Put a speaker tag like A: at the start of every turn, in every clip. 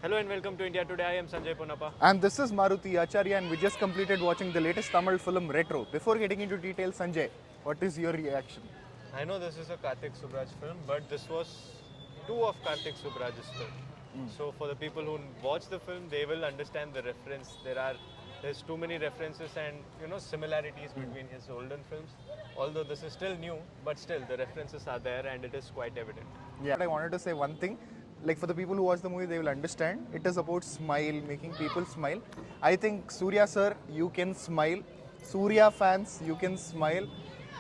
A: Hello and welcome to India Today. I am Sanjay Punappa.
B: And this is Maruti Acharya, and we just completed watching the latest Tamil film Retro. Before getting into details, Sanjay, what is your reaction?
A: I know this is a Karthik Subbaraj film, but this was two of Karthik Subbaraj's film. So for the people who watch the film, they will understand the reference. There's too many references and similarities between his older films. Although this is still new, but still the references are there and it is quite evident.
B: Yeah, I wanted to say one thing. Like for the people who watch the movie, they will understand. It is about smile, making people smile. I think Suriya sir, you can smile. Suriya fans, you can smile.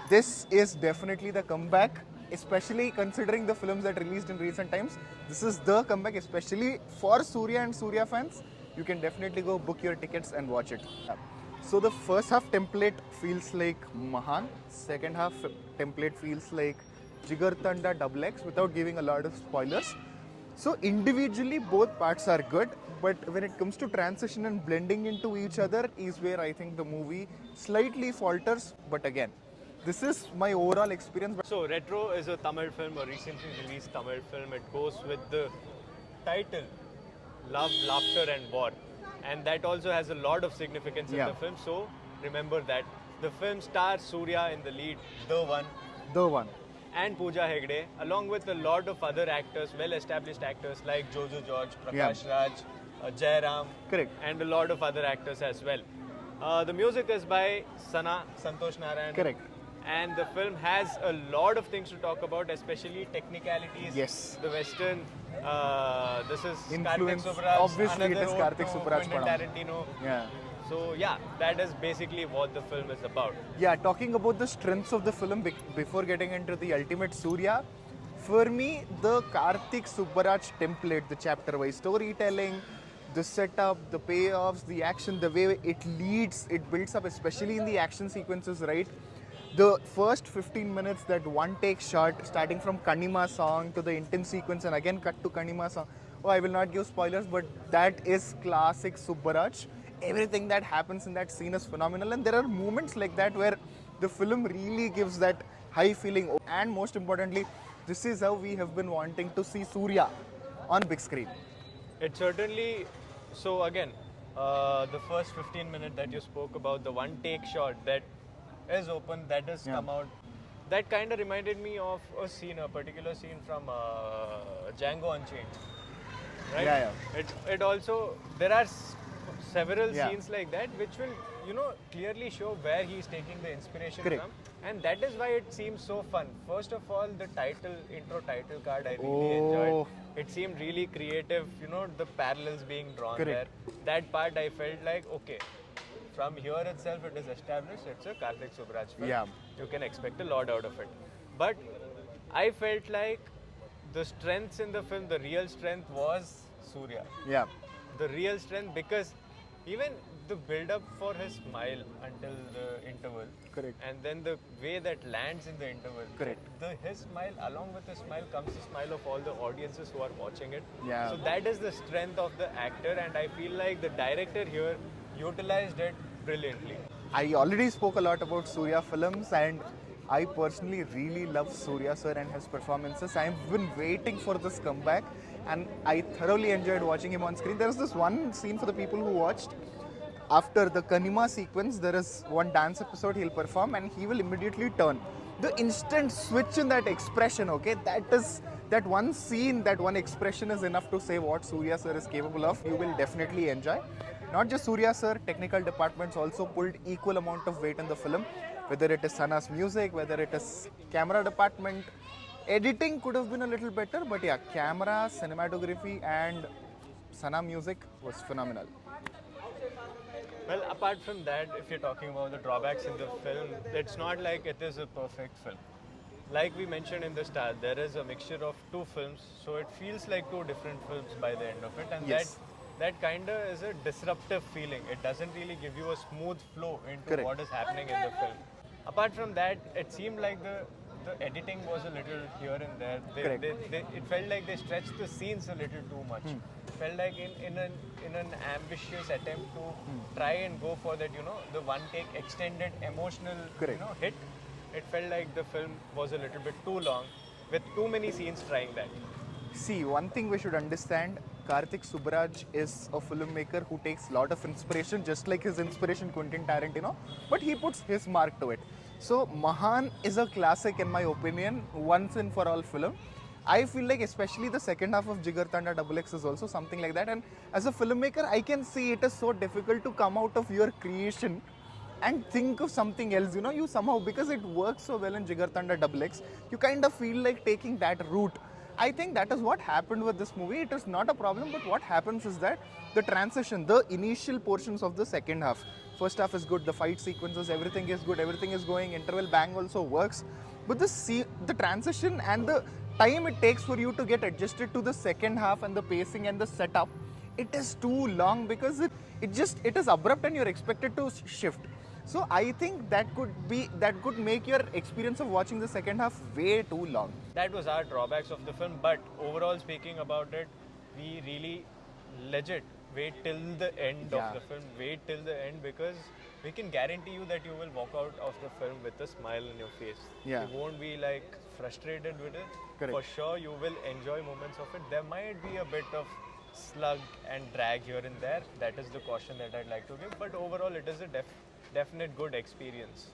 B: This is definitely the comeback, especially considering the films that released in recent times. This is the comeback, especially for Suriya and Suriya fans. You can definitely go book your tickets and watch it. So the first half template feels like Mahan. Second half template feels like Jigar Tanda Drawbacks without giving a lot of spoilers. So individually both parts are good, but when it comes to transition and blending into each other is where I think the movie slightly falters. But again, this is my overall experience.
A: So Retro is a Tamil film, a recently released Tamil film. It goes with the title, Love, Laughter and War. And that also has a lot of significance in the film. So remember that. The film stars Suriya in the lead,
B: The one.
A: and Pooja Hegde, along with a lot of other actors, well-established actors like Jojo George, Prakash Raj, Jairam,
B: Correct.
A: and a lot of other actors as well. The music is by Santosh Narayanan.
B: Correct.
A: And the film has a lot of things to talk about, especially technicalities.
B: Yes.
A: The Western. This is
B: Influence.
A: Karthik Subbaraj.
B: Obviously, it is
A: another
B: Karthik
A: ode to
B: Subbaraj
A: Quentin
B: padam.
A: Tarantino.
B: Yeah.
A: So yeah, that is basically what the film is about.
B: Yeah, talking about the strengths of the film before getting into the ultimate Surya, for me, the Karthik Subbaraj template, the chapter-wise storytelling, the setup, the payoffs, the action, the way it leads, it builds up, especially in the action sequences, right? The first 15 minutes, that one-take shot, starting from Kanima song to the intense sequence and again cut to Kanima song. Oh, I will not give spoilers, but that is classic Subbaraj. Everything that happens in that scene is phenomenal, and there are moments like that where the film really gives that high feeling. And most importantly, this is how we have been wanting to see Surya on big screen.
A: It certainly. So again, the first 15 minutes that you spoke about, the one take shot that is open, that has come out. That kind of reminded me of a particular scene from Django Unchained. Right?
B: Yeah.
A: It also, there are several
B: Yeah.
A: scenes like that which will, clearly show where he's taking the inspiration
B: Correct.
A: from. And that is why it seems so fun. First of all, the intro title card, I really enjoyed. It seemed really creative, the parallels being drawn
B: Correct.
A: there. That part I felt like, okay, from here itself it is established, it's a Karthik Subbaraj film.
B: Yeah.
A: You can expect a lot out of it. But I felt like the strengths in the film, the real strength was Surya.
B: Yeah.
A: The real strength, because even the build-up for his smile until the interval,
B: Correct.
A: and then the way that lands in the interval,
B: Correct.
A: his smile, along with the smile comes the smile of all the audiences who are watching it.
B: Yeah.
A: So that is the strength of the actor, and I feel like the director here utilized it brilliantly.
B: I already spoke a lot about Surya films, and I personally really love Surya sir and his performances. I've been waiting for this comeback, and I thoroughly enjoyed watching him on screen. There is this one scene for the people who watched. After the Kanima sequence, there is one dance episode he'll perform and he will immediately turn. The instant switch in that expression, okay, that one scene, that one expression is enough to say what Surya sir is capable of. You will definitely enjoy. Not just Surya sir, technical departments also pulled equal amount of weight in the film. Whether it is Sana's music, whether it is camera department, editing could have been a little better, but yeah, camera, cinematography and Sana music was phenomenal.
A: Well, apart from that, if you're talking about the drawbacks in the film, it's not like it is a perfect film. Like we mentioned in the start, there is a mixture of two films, so it feels like two different films by the end of it, and
B: Yes.
A: that kind of is a disruptive feeling. It doesn't really give you a smooth flow into
B: Correct.
A: what is happening in the film. Apart from that, it seemed like the editing was a little here and there.
B: Correct.
A: It felt like they stretched the scenes a little too much. It felt like in an ambitious attempt to try and go for that, the one take extended emotional,
B: Correct.
A: hit. It felt like the film was a little bit too long, with too many scenes trying that.
B: See, one thing we should understand, Karthik Subbaraj is a filmmaker who takes a lot of inspiration, just like his inspiration Quentin Tarantino, but he puts his mark to it. So Mahan is a classic in my opinion, once and for all film. I feel like especially the second half of Jigar Tanda XX is also something like that. And as a filmmaker, I can see it is so difficult to come out of your creation and think of something else. You know, you somehow, because it works so well in Jigar Tanda XX, you kind of feel like taking that route. I think that is what happened with this movie. It is not a problem, but what happens is that the transition, the initial portions of the second half, first half is good, the fight sequences, everything is good, everything is going, interval bang also works. But the transition and the time it takes for you to get adjusted to the second half and the pacing and the setup, it is too long because it is abrupt and you're expected to shift. So I think that could make your experience of watching the second half way too long.
A: That was our drawbacks of the film, but overall speaking about it, we really legit wait till the end
B: Yeah.
A: of the film. Wait till the end because we can guarantee you that you will walk out of the film with a smile on your face.
B: Yeah.
A: You won't be like frustrated with it.
B: Correct.
A: For sure, you will enjoy moments of it. There might be a bit of slug and drag here and there. That is the caution that I'd like to give. But overall, it is a definite good experience.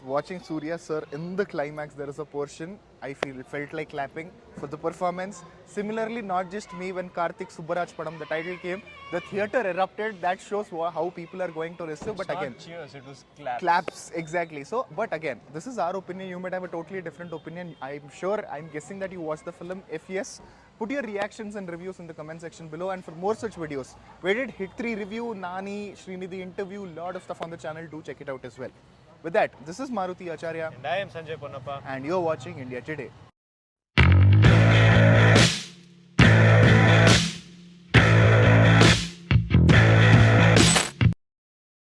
B: Watching Suriya sir in the climax, there is a portion I felt like clapping for the performance. Similarly, not just me, when Karthik Subbaraj Padam, the title came, the theatre erupted. That shows how people are going to receive. But
A: It's not
B: again,
A: cheers, it was claps.
B: claps, exactly. So, but again, this is our opinion. You might have a totally different opinion. I'm guessing that you watched the film. If yes, put your reactions and reviews in the comment section below. And for more such videos, we did Hit 3 review, Nani, Srinidhi interview, lot of stuff on the channel. Do check it out as well. With that, this is Maruti Acharya,
A: And I am Sanjay Ponnappa.
B: and you're watching India Today.